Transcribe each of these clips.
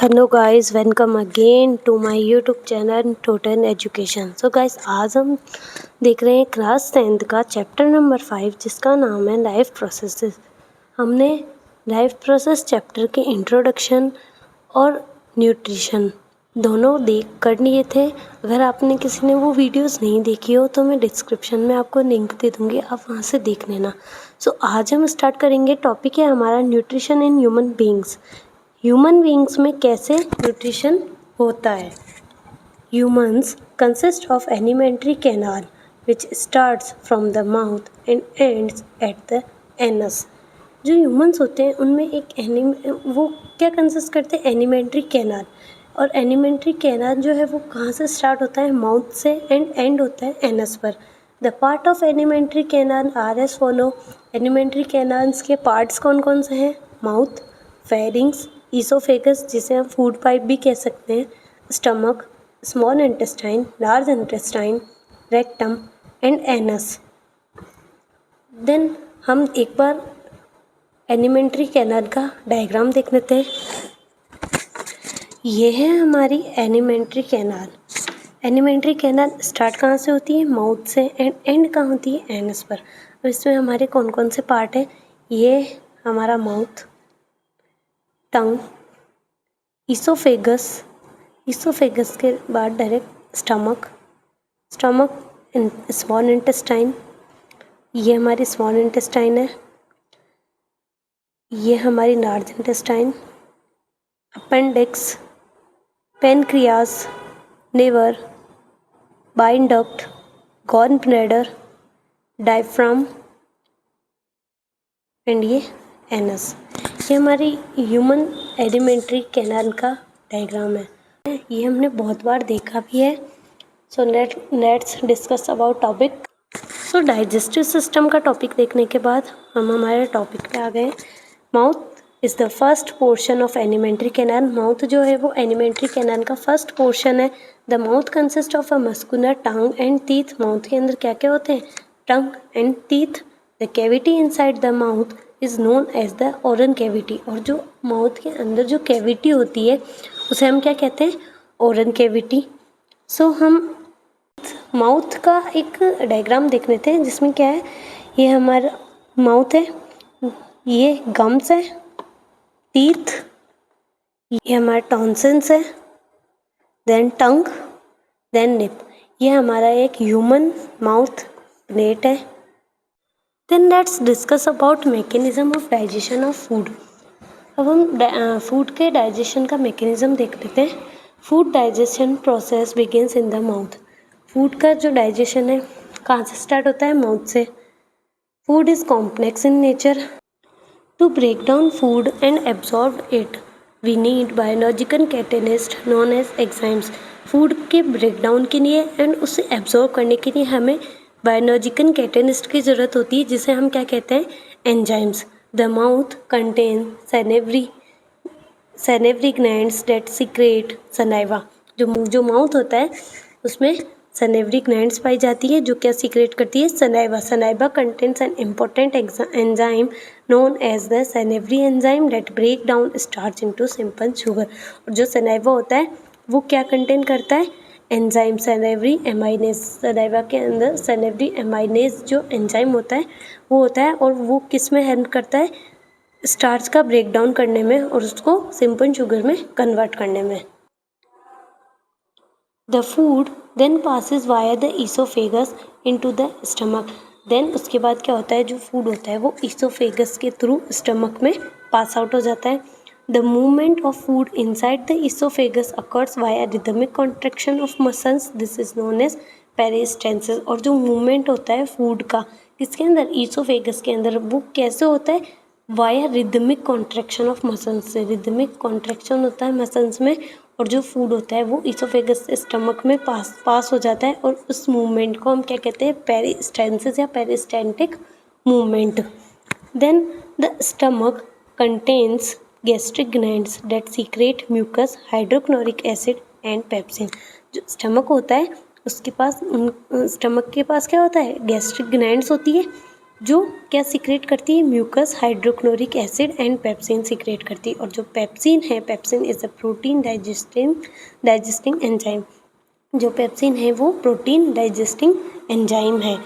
Hello guys, welcome again to my YouTube channel total education. So guys, आज हम देख रहे हैं क्लास 10th का चैप्टर नंबर 5 जिसका नाम है लाइफ प्रोसेसेस। हमने लाइफ प्रोसेस चैप्टर के इंट्रोडक्शन और न्यूट्रिशन दोनों देख कर लिए थे। अगर आपने किसी ने वो वीडियोस नहीं देखी हो तो मैं डिस्क्रिप्शन में आपको लिंक दे दूँगी, आप वहाँ से देख लेना। सो आज हम स्टार्ट करेंगे। टॉपिक है हमारा nutrition in human beings. Human beings में कैसे न्यूट्रिशन होता है। Humans consist of alimentary canal which starts from the mouth and ends at the anus. जो ह्यूमन्स होते हैं उनमें वो क्या कंसिस्ट करते हैं, एलिमेंट्री कैनाल। और एलिमेंट्री कैनाल जो है वो कहाँ से स्टार्ट होता है, माउथ से, एंड एंड होता है एनस पर। The part of alimentary canal are as follow. Alimentary canals के पार्ट्स कौन कौन से हैं, माउथ, फेरिंग्स, ईसोफेगस जिसे हम फूड पाइप भी कह सकते हैं, stomach, small intestine, large intestine, rectum and anus. Then हम एक बार एलिमेंट्री कैनाल का डायग्राम देख लेते हैं। ये है हमारी alimentary canal. Alimentary canal start कहाँ से होती है, माउथ से, एंड एंड कहाँ होती है, एनस पर। और इसमें हमारे कौन कौन से पार्ट है, ये हमारा माउथ, टंग, ईसोफेगस, ईसोफेगस के बाद direct stomach, stomach, small intestine, ये हमारी स्मॉल इंटेस्टाइन है, ये हमारी large intestine, appendix, pancreas, liver, bile duct, gall bladder, diaphragm and ये एनस। ये हमारी ह्यूमन एलिमेंट्री कैनाल का डायग्राम है। ये हमने बहुत बार देखा भी है। So let's discuss about topic. So digestive system का टॉपिक देखने के बाद हम हमारे टॉपिक पे आ गए। Mouth is the first portion of alimentary canal. Mouth जो है वो एलिमेंट्री कैनाल का फर्स्ट पोर्शन है। The mouth consist of a muscular tongue and teeth. Mouth के अंदर क्या क्या होते हैं, tongue and teeth. The cavity inside the mouth is known as the oral cavity. और जो माउथ के अंदर जो कैविटी होती है उसे हम क्या कहते हैं, ओरल कैविटी। सो हम माउथ का एक डायग्राम देख लेते हैं जिसमें क्या है, ये हमारा माउथ है, ये गम्स है, टीथ, ये हमारा टॉन्सिल्स है, देन टंग, देन लिप। ये हमारा एक ह्यूमन माउथ प्लेट है। Then let's discuss about mechanism of digestion of food. अब हम फूड के डाइजेशन का मैकेनिज्म देख लेते हैं। Food digestion process begins in the mouth. Food का जो डाइजेशन है कहाँ से स्टार्ट होता है, माउथ से। Food is complex in nature. To break down food and absorb it we need biological catalyst known as enzymes. Food के break down के लिए एंड उसे एब्जॉर्ब करने के लिए हमें बायोलॉजिकल कैटेलिस्ट की ज़रूरत होती है जिसे हम क्या कहते हैं, enzymes. The mouth contain salivary glands that secrete saliva. जो माउथ होता है उसमें सैनेवरी ग्लैंड्स पाई जाती है जो क्या सीक्रेट करती है, saliva. Saliva contains an important enzyme known as the salivary enzyme that break down starch into simple sugar. और जो सलाइवा होता है वो क्या कंटेन करता है, एंजाइम सैनेवरी एमाइनेज। सलाइवा के अंदर सैनेवरी एमाइनेज जो एंजाइम होता है वो होता है, और वो किस में हेल्प करता है, स्टार्च का ब्रेक डाउन करने में और उसको सिंपल शुगर में कन्वर्ट करने में। The food then passes via the oesophagus into the stomach. Then उसके बाद क्या होता है, जो फूड होता है वो ईसोफेगस के थ्रू स्टमक में पास आउट हो जाता है। The movement of food inside the oesophagus occurs via rhythmic contraction of muscles, this is known as peristalsis. और जो मूवमेंट होता है फूड का किसके अंदर, ईसोफेगस के अंदर, वो कैसे होता है, via rhythmic contraction of muscles से। रिदमिक कॉन्ट्रैक्शन होता है मसल्स में, और जो फूड होता है वो ईसोफेगस से स्टमक में पास हो जाता है, और उस मूवमेंट को हम क्या कहते हैं, पेरिस्टेंसिस या peristaltic movement. Then the stomach contains gastric glands that secrete mucus, hydrochloric acid and pepsin. जो स्टमक होता है उसके पास, स्टमक के पास क्या होता है, गैस्ट्रिक ग्लैंड्स होती है जो क्या सीक्रेट करती है, mucus, hydrochloric acid and pepsin secrete करती है। और जो पेप्सिन है, pepsin is a protein digesting enzyme. जो पेप्सिन है वो प्रोटीन डाइजेस्टिंग एंजाइम है।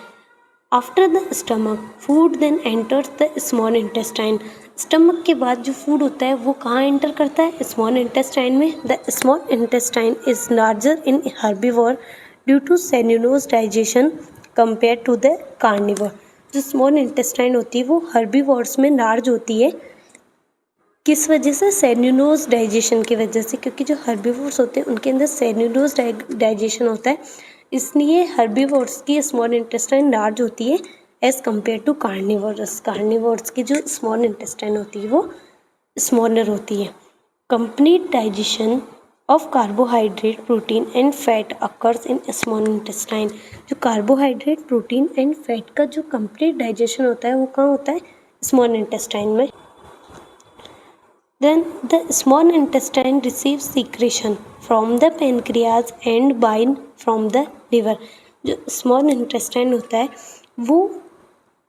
After the stomach food then enters the small intestine. Stomach के बाद जो फूड होता है वो कहाँ एंटर करता है, स्मॉल इंटेस्टाइन में। The small intestine is larger in herbivore due to cellulose digestion compare to the carnivore. जो स्मॉल इंटेस्टाइन होती है वो हर्बीवोर्स में लार्ज होती है। किस वजह से, सेल्यूलोज डाइजेशन की वजह से, क्योंकि जो हर्बीवोर्स होते हैं उनके अंदर सेल्यूलोज डाइजेशन होता है, इसलिए हर्बीवोर्स की स्मॉल इंटेस्टाइन लार्ज होती है as compare to carnivorous. Carnivores की जो स्मॉल इंटेस्टाइन होती है वो स्मॉलर होती है। Complete digestion of carbohydrate, protein and fat occurs in small intestine. जो कार्बोहाइड्रेट, प्रोटीन एंड फैट का जो कंप्लीट डाइजेशन होता है वो कहाँ होता है, स्मॉल इंटेस्टाइन में। Then the small intestine receives secretion from the pancreas and bile from the liver। जो small intestine होता है वो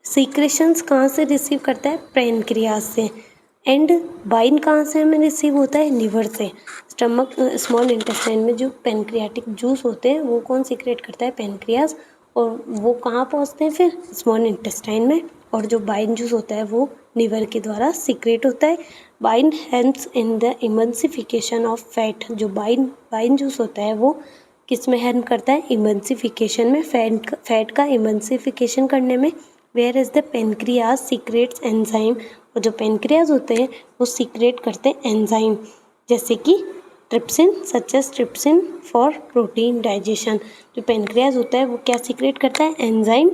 secretions कहाँ से रिसीव करता है, पेनक्रियाज से, एंड बाइन कहाँ से हमें रिसीव होता है, लिवर से। स्टमक स्मॉल इंटेस्टाइन में जो पेनक्रियाटिक जूस होते हैं वो कौन सीक्रेट करता है, पेनक्रियाज, और वो कहाँ पहुँचते हैं फिर, स्मॉल इंटेस्टाइन में। और जो बाइन जूस होता है वो लिवर के द्वारा सीक्रेट होता है। बाइन helps in the emulsification of fat. जो बाइन जूस होता है वो किस में हेल्प करता है, इमल्सिफिकेशन में, फैट का इमल्सिफिकेशन करने में। Where is the pancreas secretes enzyme. और जो पेनक्रियाज होते हैं वो सीक्रेट करते हैं एंजाइम, जैसे कि trypsin, such as trypsin for protein digestion. जो पेनक्रियाज होता है वो क्या सीक्रेट करता है, एंजाइम,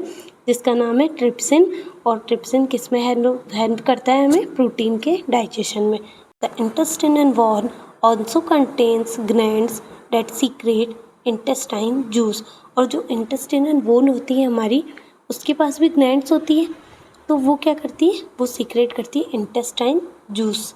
जिसका नाम है ट्रिप्सिन। और ट्रिप्सिन किस में हेल्प करता है हमें, प्रोटीन के डाइजेशन में। The intestinal wall also contains glands that secrete intestine juice. और जो इंटेस्टाइनल वॉल होती है हमारी, उसके पास भी ग्लैंड्स होती है, तो वो क्या करती है, वो सीक्रेट करती है intestine juice.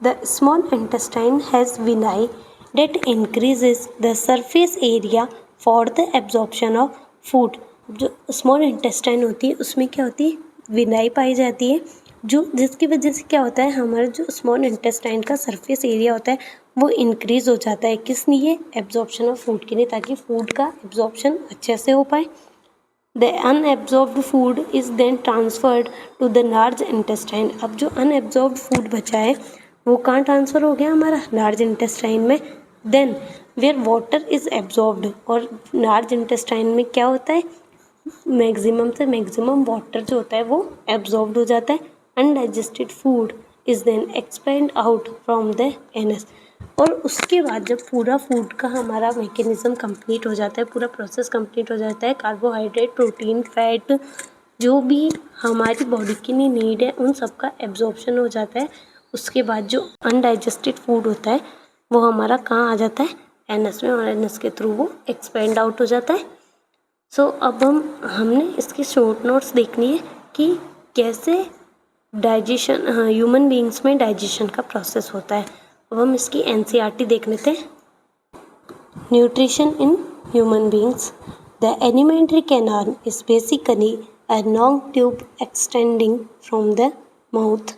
The small intestine has villi that increases the surface area for the absorption of food। जो स्मॉल इंटेस्टाइन होती है उसमें क्या होती है, विलाई पाई जाती है, जो जिसकी वजह से क्या होता है, हमारा जो स्मॉल इंटेस्टाइन का सरफेस एरिया होता है वो इंक्रीज हो जाता है। किस लिए, एब्जॉर्प्शन ऑफ फूड के लिए, ताकि फूड का एब्जॉर्प्शन अच्छे से हो पाए। The unabsorbed food is then transferred to the large intestine. अब जो अनएब्जॉर्ब्ड फूड बचा है वो कहाँ ट्रांसफ़र हो गया, हमारा लार्ज इंटेस्टाइन में। Then where water is absorbed. और लार्ज इंटेस्टाइन में क्या होता है, मैक्सिमम से मैक्सिमम वाटर जो होता है वो एब्जॉर्ब्ड हो जाता है। Undigested food is then expend out from the anus. और उसके बाद जब पूरा फूड का हमारा मैकेनिज़्म कंप्लीट हो जाता है, पूरा प्रोसेस कंप्लीट हो जाता है, कार्बोहाइड्रेट, प्रोटीन, फैट, जो भी हमारी बॉडी के लिए नीड है उन सब का एब्जॉर्प्शन हो जाता है। उसके बाद जो अनडाइजेस्टेड फूड होता है वो हमारा कहाँ आ जाता है, एनस में, और एनस के थ्रू वो एक्सपेंड आउट हो जाता है। सो अब हमने इसकी शॉर्ट नोट्स देखनी है कि कैसे डाइजेशन, ह्यूमन बीइंग्स में डाइजेशन का प्रोसेस होता है। अब हम इसकी एनसीईआरटी देख लेते हैं। Nutrition in human beings. The alimentary canal is basically a long tube extending from the mouth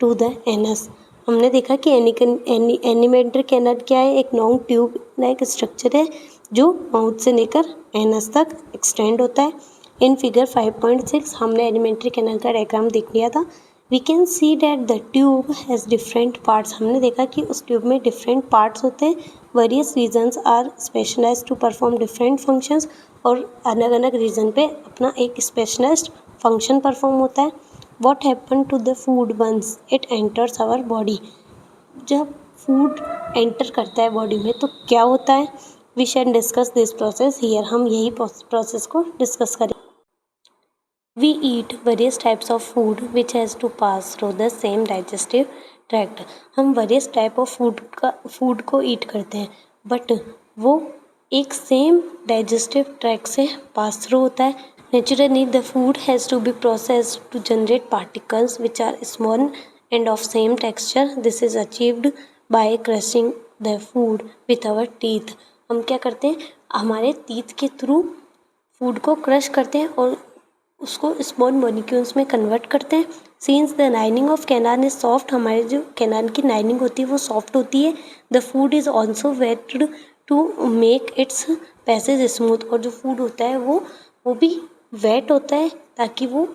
to the anus. हमने देखा कि एलिमेंट्री कैनाल क्या है, एक लॉन्ग ट्यूब लाइक स्ट्रक्चर है जो माउथ से लेकर एनस तक एक्सटेंड होता है। इन फिगर 5.6 हमने एलिमेंट्री कैनाल का डायग्राम देख लिया था। We can see that the tube has different parts. हमने देखा कि उस ट्यूब में डिफरेंट पार्ट्स होते हैं। Various regions are specialise to perform different functions. और अलग अलग रीजन पे अपना एक स्पेशलाइज्ड फंक्शन परफॉर्म होता है। What happen to the food once it enters our body. जब फूड एंटर करता है बॉडी में तो क्या होता है, we shall discuss this process here. हम यही प्रोसेस को डिस्कस करें। We eat various types of food which has to pass through the same digestive tract। हम various type of food को eat करते हैं, बट वो एक सेम digestive tract से pass through होता है। Naturally the food has to be processed to generate particles which are small and of same texture। This is achieved by crushing the food with our teeth। हम क्या करते हैं, हमारे teeth के through food को crush करते हैं और उसको स्मॉल मॉलिक्यूल्स में कन्वर्ट करते हैं। Since the lining of canyon is soft, हमारे जो कैनान की लाइनिंग होती है वो सॉफ्ट होती है। The food is also wetted to make its passage smooth, और जो फूड होता है वो भी वेट होता है ताकि वो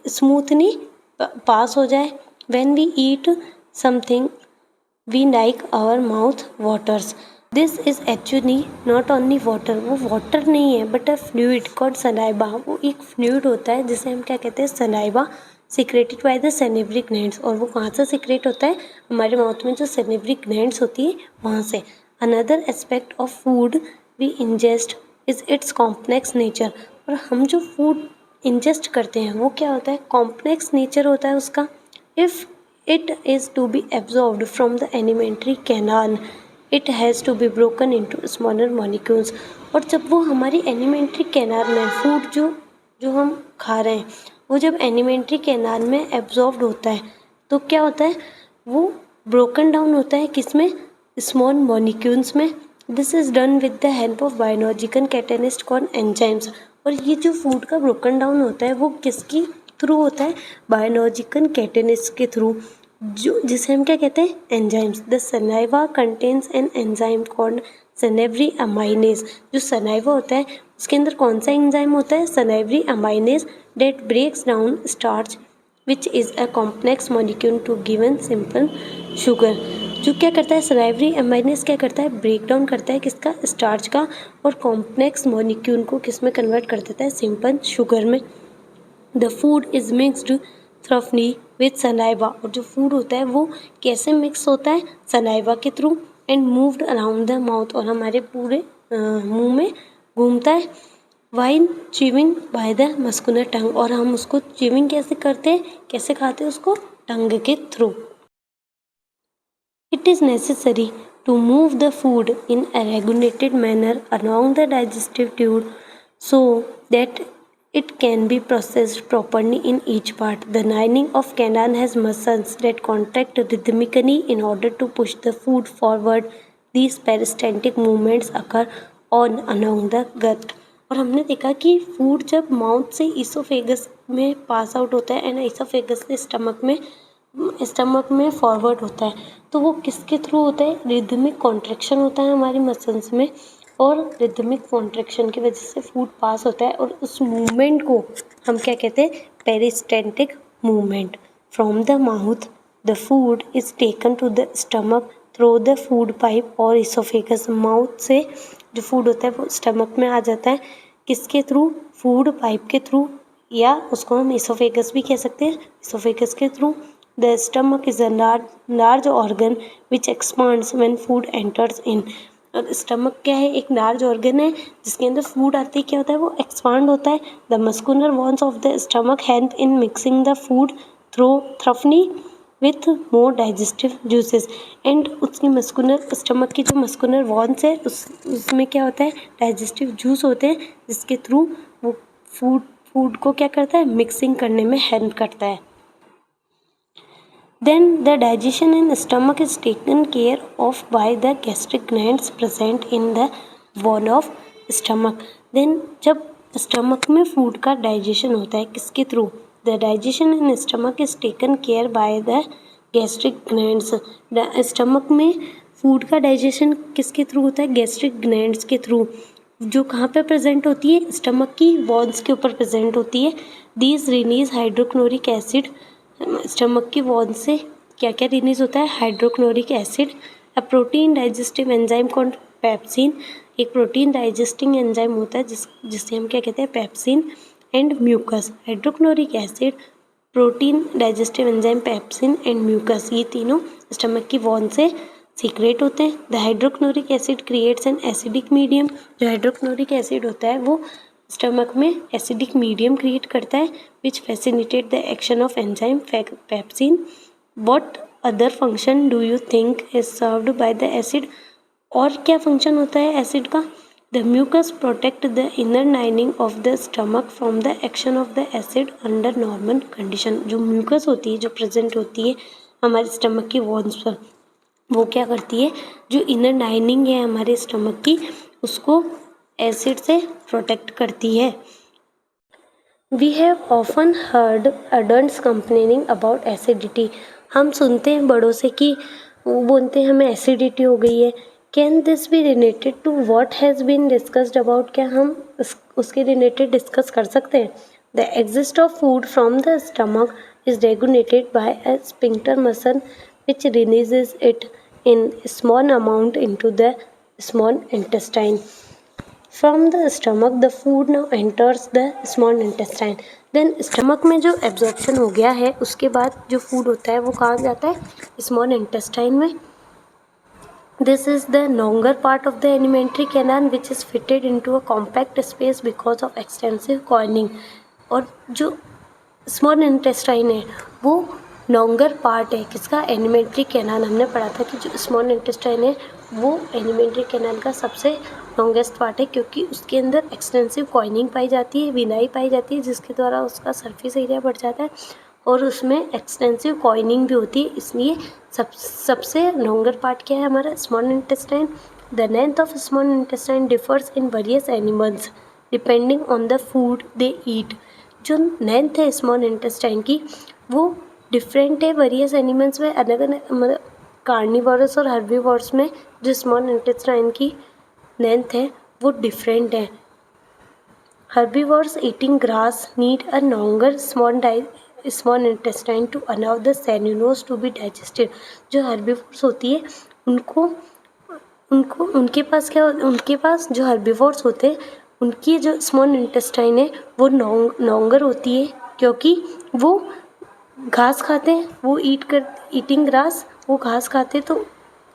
स्मूथली पास हो जाए। When we eat something we like our mouth waters. This is actually not only water, वो वाटर नहीं है but a fluid called saliva. वो एक फ्लूइड होता है जिसे हम क्या कहते हैं, saliva, secreted by the salivary glands. और वो कहाँ से सिक्रेट होता है, हमारे माउथ में जो सेनेवरी ग्लैंड्स होती है वहाँ से। Another aspect of food we ingest is its complex nature. और हम जो फूड इंजेस्ट करते हैं वो क्या होता है, कॉम्प्लेक्स नेचर होता है उसका। If it is to be absorbed from the alimentary canal, it has to be broken into smaller molecules। और जब वो हमारी एलिमेंट्री कैनाल में फूड जो हम खा रहे हैं वो जब एलिमेंट्री कैनाल में एब्जॉर्ब होता है तो क्या होता है, वो ब्रोकन डाउन होता है किसमें, स्मॉल मॉलिक्यूल्स में। This is done with the help of biological catalyst called enzymes. और ये जो फूड का ब्रोकन डाउन होता है वो किसकी थ्रू होता है, बायोलॉजिकल कैटेलिस्ट के थ्रू, जो जिसे हम क्या कहते हैं, enzymes. The saliva contains an enzyme called salivary amylase. जो सलाइवा होता है उसके अंदर कौन सा एंजाइम होता है, salivary amylase, that breaks down starch which is a complex molecule to given simple sugar. जो क्या करता है, सलाइवरी अमाइनेज क्या करता है, ब्रेक डाउन करता है किसका, स्टार्च का, और कॉम्प्लेक्स मॉलिक्यूल को किस में कन्वर्ट कर देता है, सिंपल शुगर में। The food is mixed thoroughly with saliva. और जो फूड होता है वो कैसे मिक्स होता है, सलाइवा के through, and moved around the mouth, और हमारे पूरे मुंह में घूमता है। While chewing by the muscular tongue. और हम उसको च्यूइंग कैसे करते हैं, कैसे खाते हैं उसको, टंग के through. It is necessary to move the food in a regulated manner along the digestive tube so that it can be processed properly in each part. The lining of canal has muscles that contract rhythmically in order to push the food forward. These peristaltic movements occur on along the gut. और हमने देखा कि food जब mouth से oesophagus में pass out होता है and oesophagus से स्टमक में फॉरवर्ड होता है, तो वो किसके थ्रू होता है, रिदमिक कॉन्ट्रैक्शन होता है हमारी मसल्स में, और रिदमिक कॉन्ट्रैक्शन की वजह से फूड पास होता है। और उस मूवमेंट को हम क्या कहते हैं, peristaltic movement. From the mouth the food is taken to the stomach through the food pipe और इसोफेगस। माउथ से जो फूड होता है वो स्टमक में आ जाता है किसके थ्रू, फूड पाइप के थ्रू, या उसको हम इसोफेगस भी कह सकते हैं, इसोफेगस के through. The stomach is a large organ which expands when food enters in। और स्टमक क्या है, एक लार्ज ऑर्गन है जिसके अंदर फूड आते ही क्या होता है, वो एक्सपांड होता है। The muscular walls of the stomach help in mixing the food through thoroughly with more digestive juices. And उसकी मस्कुलर स्टमक की जो मस्कुलर वॉन्स है उसमें क्या होता है, डाइजेस्टिव जूस होते हैं जिसके थ्रू वो फूड को क्या करता है, मिक्सिंग करने में हेल्प करता है। Then the digestion in stomach is taken care of by the gastric glands present in the wall of stomach। Then जब स्टमक में फूड का डाइजेशन होता है किसके through, the digestion in stomach is taken care by the gastric glands. Stomach में food का digestion किसके through होता है, गैस्ट्रिक ग्लैंड्स के थ्रू, जो कहाँ पे प्रेजेंट होती है, स्टमक की वॉल्स के ऊपर प्रेजेंट होती है। These release hydrochloric acid. Stomach की वॉल से क्या क्या रिलीज होता है, hydrochloric acid. A protein digestive enzyme called pepsin. एक प्रोटीन डाइजेस्टिंग एंजाइम होता है जिससे हम क्या कहते हैं, pepsin. And mucus. Hydrochloric acid, protein digestive enzyme pepsin and mucus, ये तीनों स्टमक की वॉल से सीक्रेट होते हैं। The hydrochloric acid creates an acidic medium. जो हाइड्रोक्लोरिक एसिड होता है वो स्टमक में एसिडिक मीडियम क्रिएट करता है which facilitate the action of enzyme pepsin. What other function do you think is served by the acid. और क्या function होता है एसिड का, the mucus protect the inner lining of the stomach from the action of the acid under normal condition. जो mucus होती है, जो present होती है हमारे स्टमक की वॉल्स पर, वो क्या करती है, जो इनर लाइनिंग है हमारे स्टमक की उसको एसिड से प्रोटेक्ट करती है। We have often heard adults complaining about acidity. हम सुनते हैं बड़ों से कि वो बोलते हैं हमें एसिडिटी हो गई है। Can this be related to what has been discussed about? क्या हम उसके रिलेटेड डिस्कस कर सकते हैं? The exist of food from the stomach is regulated by a sphincter muscle which releases it in small amount into the small intestine. From the stomach, the food now enters the small intestine. Then stomach में जो absorption हो गया है उसके बाद जो food होता है वो कहाँ जाता है? Small intestine में. This is the longer part of the alimentary canal which is fitted into a compact space because of extensive coiling. और जो स्मॉल इंटेस्टाइन है वो लॉन्गर पार्ट है किसका? Alimentary canal. हमने पढ़ा था कि जो स्मॉल इंटेस्टाइन है वो एलिमेंट्री कैनाल का सबसे लॉन्गेस्ट पार्ट है क्योंकि उसके अंदर एक्सटेंसिव कॉइनिंग पाई जाती है, विनाई पाई जाती है जिसके द्वारा उसका सरफेस एरिया बढ़ जाता है और उसमें एक्सटेंसिव कॉइनिंग भी होती है। इसलिए सबसे लॉन्गर पार्ट क्या है हमारा? Small intestine. The length of small intestine differs in various animals depending on the food they eat. जो लेंथ है स्मॉल इंटेस्टाइन की वो डिफरेंट है वेरियस एनिमल्स में, अलग अलग मतलब कार्निवोरस और हर्बीवोरस में जो स्मॉल इंटेस्टाइन की लेंथ है वो डिफरेंट है। Herbivores eating grass need a longer small intestine to allow the cellulose to be digested. जो हर्बीवोरस होती है उनको उनको उनके पास जो हर्बीवोरस होते हैं उनकी जो स्मॉल इंटेस्टाइन है वो लॉन्गर होती है क्योंकि वो घास खाते हैं, वो ईटिंग ग्रास, वो घास खाते तो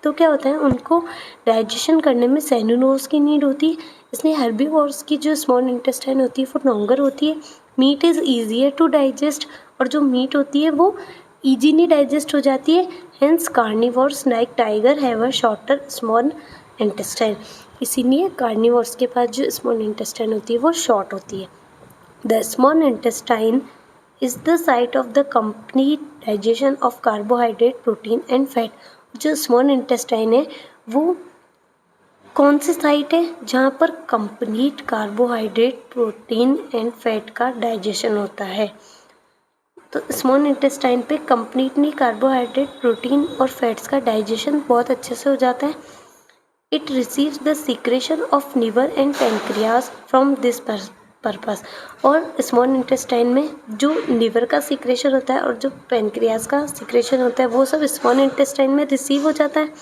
क्या होता है उनको डाइजेशन करने में सेल्यूलोज की नीड होती है। इसलिए हर्बीवोर्स की जो स्मॉल इंटेस्टाइन होती है वो लॉन्गर होती है। Meat is easier to digest, और जो मीट होती है वो ईजीली डाइजेस्ट हो जाती है। Hence carnivores like tiger have a shorter small intestine. इसीलिए कार्निवोर्स के पास जो स्मॉल इंटेस्टाइन होती है वो शॉर्ट होती है। The small intestine is the site of the complete digestion of carbohydrate, protein and fat. जो स्मॉल इंटेस्टाइन है वो कौन सी साइट है? जहाँ पर complete carbohydrate, protein and fat का डाइजेशन होता है। तो स्मॉल इंटेस्टाइन पे कंप्लीटली कार्बोहाइड्रेट, प्रोटीन और फैट्स का डाइजेशन बहुत अच्छे से हो जाता है। It receives the secretion of liver and pancreas from this purpose. और स्मॉल इंटेस्टाइन में जो लिवर का सीक्रेशन होता है और जो पेनक्रियाज का सीक्रेशन होता है वो सब स्मॉल इंटेस्टाइन में रिसीव हो जाता है।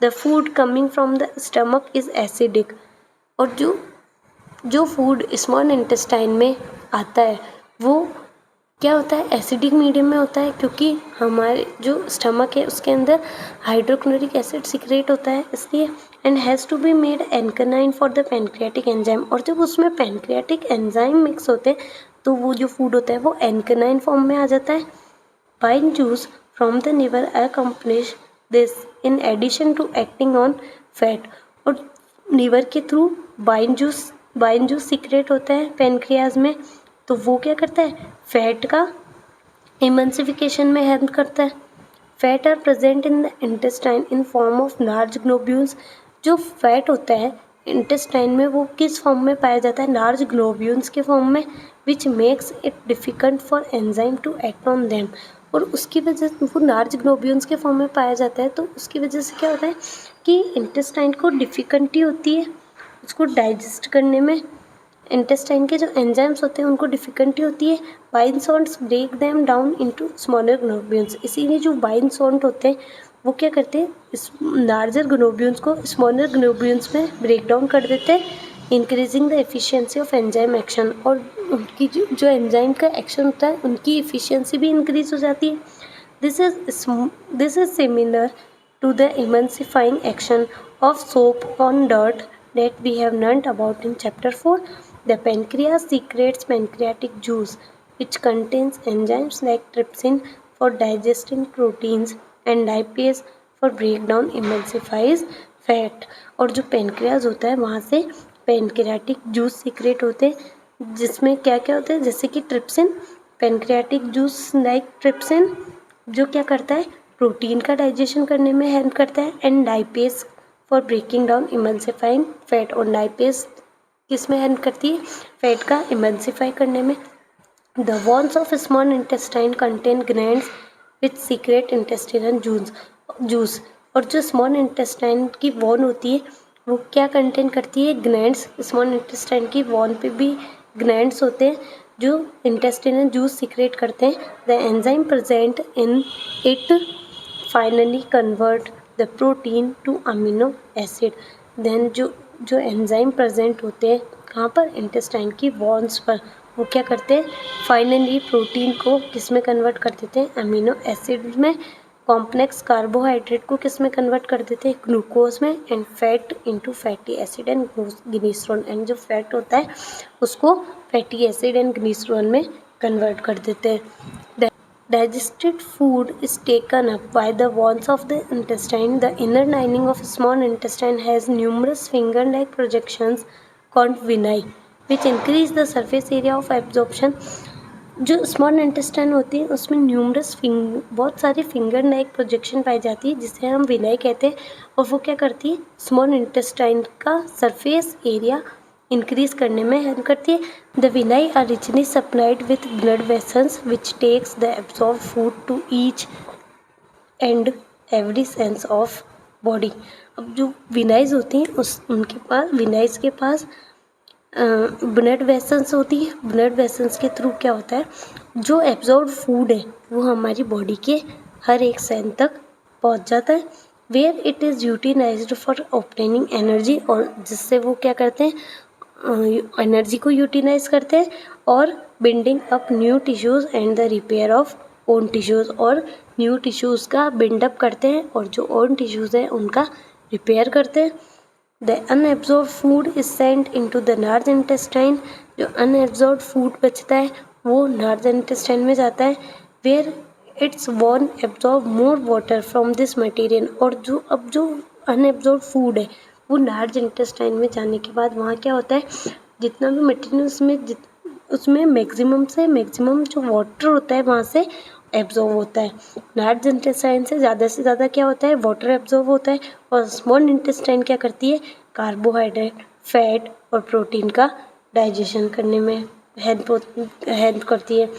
The food coming from the stomach is acidic. और जो फूड स्मॉल इंटेस्टाइन में आता है वो क्या होता है? एसिडिक मीडियम में होता है क्योंकि हमारे जो स्टमक है उसके अंदर हाइड्रोक्लोरिक एसिड सीक्रेट होता है इसलिए। And has to be made alkaline for the pancreatic enzyme. और जब उसमें पैनक्रियाटिक एंजाइम मिक्स होते हैं तो वो जो फूड होता है वो एल्कलाइन फॉर्म में आ जाता है। Bile juice from the liver accomplish this in addition to acting on fat. और लीवर के थ्रू बाइन जूस सीक्रेट होता है पैनक्रियाज में, तो वो क्या करता है? फैट का इमल्सिफिकेशन में हेल्प करता है। Fat are present in the intestine in form of large globules. जो फैट होता है इंटेस्टाइन में वो किस फॉर्म में पाया जाता है? लार्ज ग्लोब्यूल्स के फॉर्म में, which makes it difficult for enzyme to act on them. और उसकी वजह से वो लार्ज ग्लोब्यूल्स के फॉर्म में पाया जाता है तो उसकी वजह से क्या होता है कि इंटेस्टाइन को डिफ़िकल्टी होती है उसको डाइजेस्ट करने में। इंटेस्टाइन के जो एंजाइम्स होते हैं उनको डिफ़िकल्टी होती है। Bile salts break them down into smaller globules. इसीलिए जो बाइन सॉल्ट होते हैं वो क्या करते हैं? इस लार्जर ग्लोब्यूल्स को स्मॉलर ग्लोब्यूल्स में ब्रेक डाउन कर देते हैं, increasing the efficiency of enzyme action. और उनकी जो एंजाइम का एक्शन होता है उनकी एफिशिएंसी भी इंक्रीज हो जाती है। This is similar to the emulsifying action of soap on dirt that we have learnt about in chapter 4. The pancreas secretes pancreatic juice which contains enzymes like trypsin for digesting proteins and lipase for breakdown emulsifies fat. और जो pancreas होता है वहाँ से pancreatic juice secrete होते हैं जिसमें क्या क्या होता है? जैसे कि trypsin, pancreatic juice like trypsin जो क्या करता है? प्रोटीन का डाइजेशन करने में हेल्प करता है। And lipase for breaking down emulsifying fat. और लाइपेज किस में हेल्प करती है? फैट का इमेंसिफाई करने में। The walls of small intestine contain glands which secret intestinal juice. और जो स्मॉल इंटेस्टाइन की वॉल होती है वो क्या कंटेन करती है? ग्लैंड्स। स्मॉल इंटेस्टाइन की वॉल पे भी ग्लैंड्स होते हैं जो इंटेस्टाइनल जूस सीक्रेट करते हैं। The enzyme present in it finally convert the protein to amino acid. Then जो एंजाइम प्रेजेंट होते हैं कहाँ पर? इंटेस्टाइन की वॉल्स पर। वो क्या करते हैं? फाइनली प्रोटीन को किस में कन्वर्ट कर देते हैं? अमीनो एसिड में। कॉम्प्लेक्स कार्बोहाइड्रेट को किस में कन्वर्ट कर देते हैं? ग्लूकोज में। And fat into fatty acid and glycerol. And जो फैट होता है उसको फैटी एसिड एंड ग्लिसरॉल में कन्वर्ट कर देते हैं। Digested food is taken up by the walls of the intestine. The inner lining of small intestine has numerous finger-like projections called villi, which increase the surface area of absorption. जो small intestine होती है उसमें बहुत सारी finger like projection पाई जाती है जिसे हम विलाई कहते हैं। और वो क्या करती है? स्मॉल इंटेस्टाइन का सरफेस एरिया इंक्रीज करने में हेल्प करती है। The villi are richly supplied with blood vessels which takes the absorb food to each and every sense of body. अब जो विलाइज होती हैं उनके पास विलाइज के पास ब्लड वेसल्स होती है। ब्लड वेसल्स के थ्रू क्या होता है? जो एब्जॉर्ब फूड है वो हमारी बॉडी के हर एक सेल तक पहुंच जाता है। Where it is utilized for obtaining energy. और जिससे वो क्या करते हैं? एनर्जी को यूटिलाइज करते हैं और building up new tissues and the repair of own tissues. और न्यू टिश्यूज़ का बिल्डअप करते हैं और जो ओन टिश्यूज़ हैं उनका रिपेयर करते हैं। The unabsorbed food is sent into the large intestine. जो unabsorbed food बचता है वो large intestine में जाता है where its bone absorb more water from this material. और जो unabsorbed food है वो large intestine में जाने के बाद वहाँ क्या होता है? जितना भी मटेरियल उसमें मैक्सिमम से मैक्सिमम जो वाटर होता है वहाँ से एब्जॉर्ब होता है। लार्ज इंटेस्टाइन से ज़्यादा क्या होता है? वाटर एब्जॉर्ब होता है। और स्मॉल इंटेस्टाइन क्या करती है? कार्बोहाइड्रेट, फैट और प्रोटीन का डाइजेशन करने में हेल्प करती है।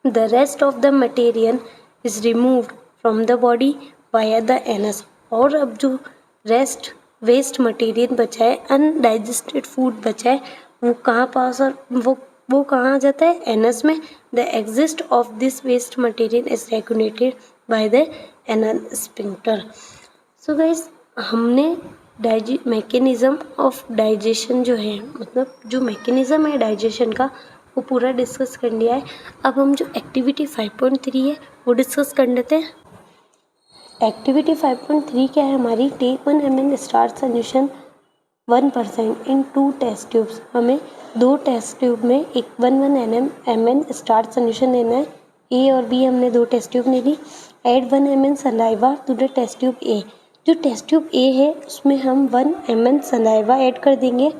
The rest of the material is removed from the body via the anus. और अब जो वेस्ट मटेरियल बचा है, अनडाइजेस्टेड फूड बचा है, वो कहाँ पास और वो कहाँ आ जाता है? एनस में। The exist of this waste material is regulated by the anal sphincter. So guys, हमने मैकेनिज़्म ऑफ डाइजेशन जो है, मतलब जो मैकेनिज़्म है डाइजेशन का, वो पूरा डिस्कस कर लिया है। अब हम जो एक्टिविटी 5.3 है वो डिस्कस कर लेते हैं। एक्टिविटी 5.3 क्या है हमारी? टेक 1 ml स्टार्च सोल्यूशन 1% इन 2 टेस्ट ट्यूब्स। हमें 2 टेस्ट ट्यूब में एक 1 ml स्टार्च सोल्यूशन लेना है। ए और बी हमने 2 टेस्ट ट्यूब ले ली। Add 1 ml saliva to the test tube A. जो टेस्ट ट्यूब ए है उसमें हम 1 ml सलाइवा ऐड कर देंगे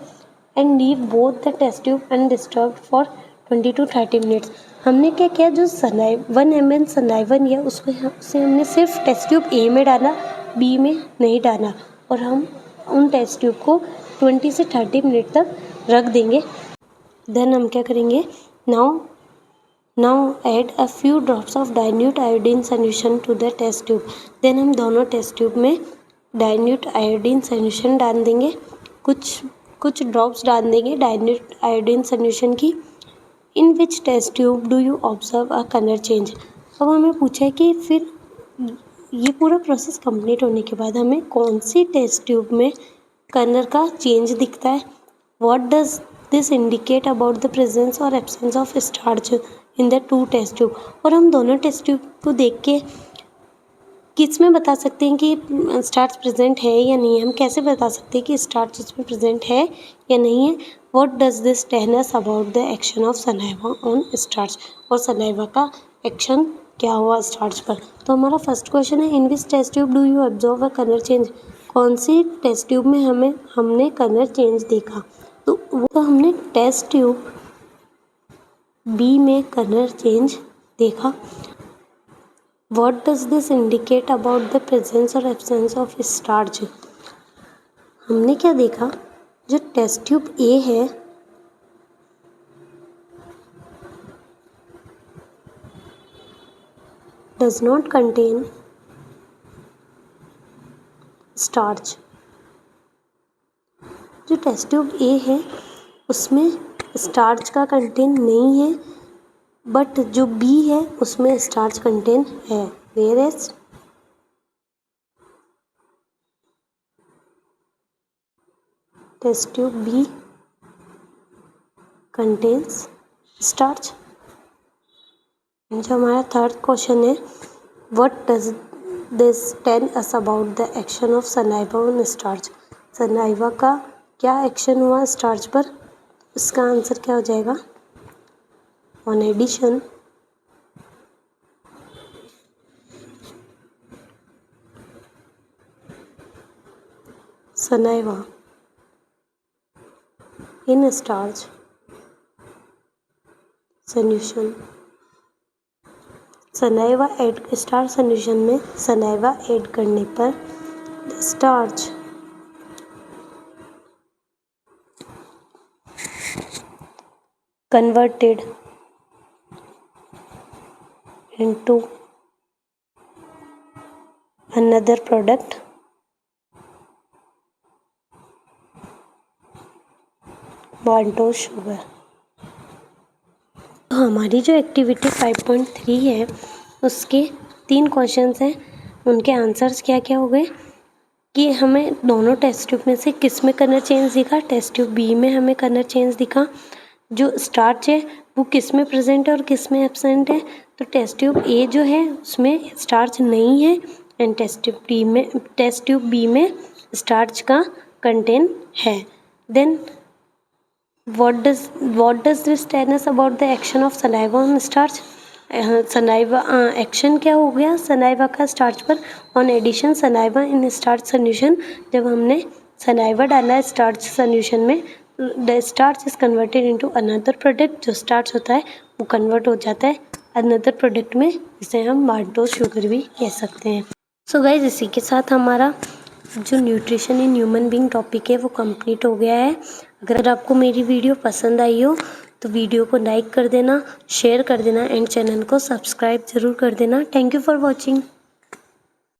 and leave both the test tube undisturbed for 20 to 30 minutes. हमने क्या किया? जो 1 ml सलाइवा लिया उसे हमने सिर्फ टेस्ट ट्यूब ए में डाला, बी में नहीं डाला। और हम उन टेस्ट ट्यूब को 20 से 30 मिनट तक रख देंगे। देन हम क्या करेंगे? Now add a few drops of dilute iodine solution to the test tube. Then हम दोनों टेस्ट ट्यूब में डाइल्यूट आयोडीन सोल्यूशन डाल देंगे, कुछ ड्रॉप्स डाल देंगे डाइल्यूट आयोडीन सोल्यूशन की। In which test tube do you observe a colour change. अब हमें पूछा है कि फिर ये पूरा प्रोसेस कंप्लीट होने के बाद हमें कौन सी टेस्ट ट्यूब में कलर का चेंज दिखता है? What does this indicate about the presence और absence of starch in the 2 test tube. और हम दोनों टेस्ट ट्यूब को देख के किस में बता सकते हैं कि स्टार्च प्रेजेंट है या नहीं है? हम कैसे बता सकते हैं कि स्टार्च इसमें प्रेजेंट है या नहीं है? What does this tell us about the action of saliva on starch. और सलाइवा का एक्शन क्या हुआ स्टार्च पर? तो हमारा फर्स्ट क्वेश्चन है, in which test tube do you observe a colour change. कौन सी टेस्ट ट्यूब में हमने कलर चेंज देखा? तो वो हमने टेस्ट ट्यूब बी में कलर चेंज देखा। What does this indicate about the presence और एब्सेंस ऑफ स्टार्च। हमने क्या देखा? जो टेस्ट ट्यूब ए है डज नॉट कंटेन स्टार्च। जो टेस्ट ट्यूब ए है उसमें स्टार्च का कंटेंट नहीं है, बट जो बी है उसमें स्टार्च कंटेंट है। Whereas test tube B contains starch. जो हमारा थर्ड क्वेश्चन है, what does this tell us about the action of saliva on starch. Saliva का क्या एक्शन हुआ स्टार्च पर? इसका आंसर क्या हो जाएगा? On addition saliva in starch solution. Saliva add starch solution में सलाइवा ऐड करने पर starch converted into another product maltose sugar। तो हमारी जो एक्टिविटी 5.3 है उसके 3 क्वेश्चंस हैं, उनके आंसर्स क्या क्या हो गए कि हमें दोनों टेस्ट ट्यूब में से किस में कलर चेंज दिखा। टेस्ट ट्यूब बी में हमें कलर चेंज दिखा। जो स्टार्च है वो किस में प्रेजेंट है और किस में एब्सेंट है। तो टेस्ट ट्यूब ए जो है उसमें स्टार्च नहीं है एंड टेस्ट ट्यूब बी में स्टार्च का कंटेंट है। Then what does this tell us about the action of saliva on starch? Saliva action क्या हो गया सलाइवा का स्टार्च पर? On addition saliva in starch solution. जब हमने सलाइवा डाला स्टार्च सोल्यूशन में, the starch is converted into another product. जो स्टार्च होता है वो कन्वर्ट हो जाता है अनदर प्रोडक्ट में, जिसे हम माल्टोज शुगर भी कह सकते हैं। सो गाइस, इसी के साथ हमारा जो nutrition in human being topic है वो कंप्लीट हो गया है। अगर आपको मेरी वीडियो पसंद आई हो तो वीडियो को लाइक कर देना, शेयर कर देना एंड चैनल को सब्सक्राइब ज़रूर कर देना। Thank you for watching.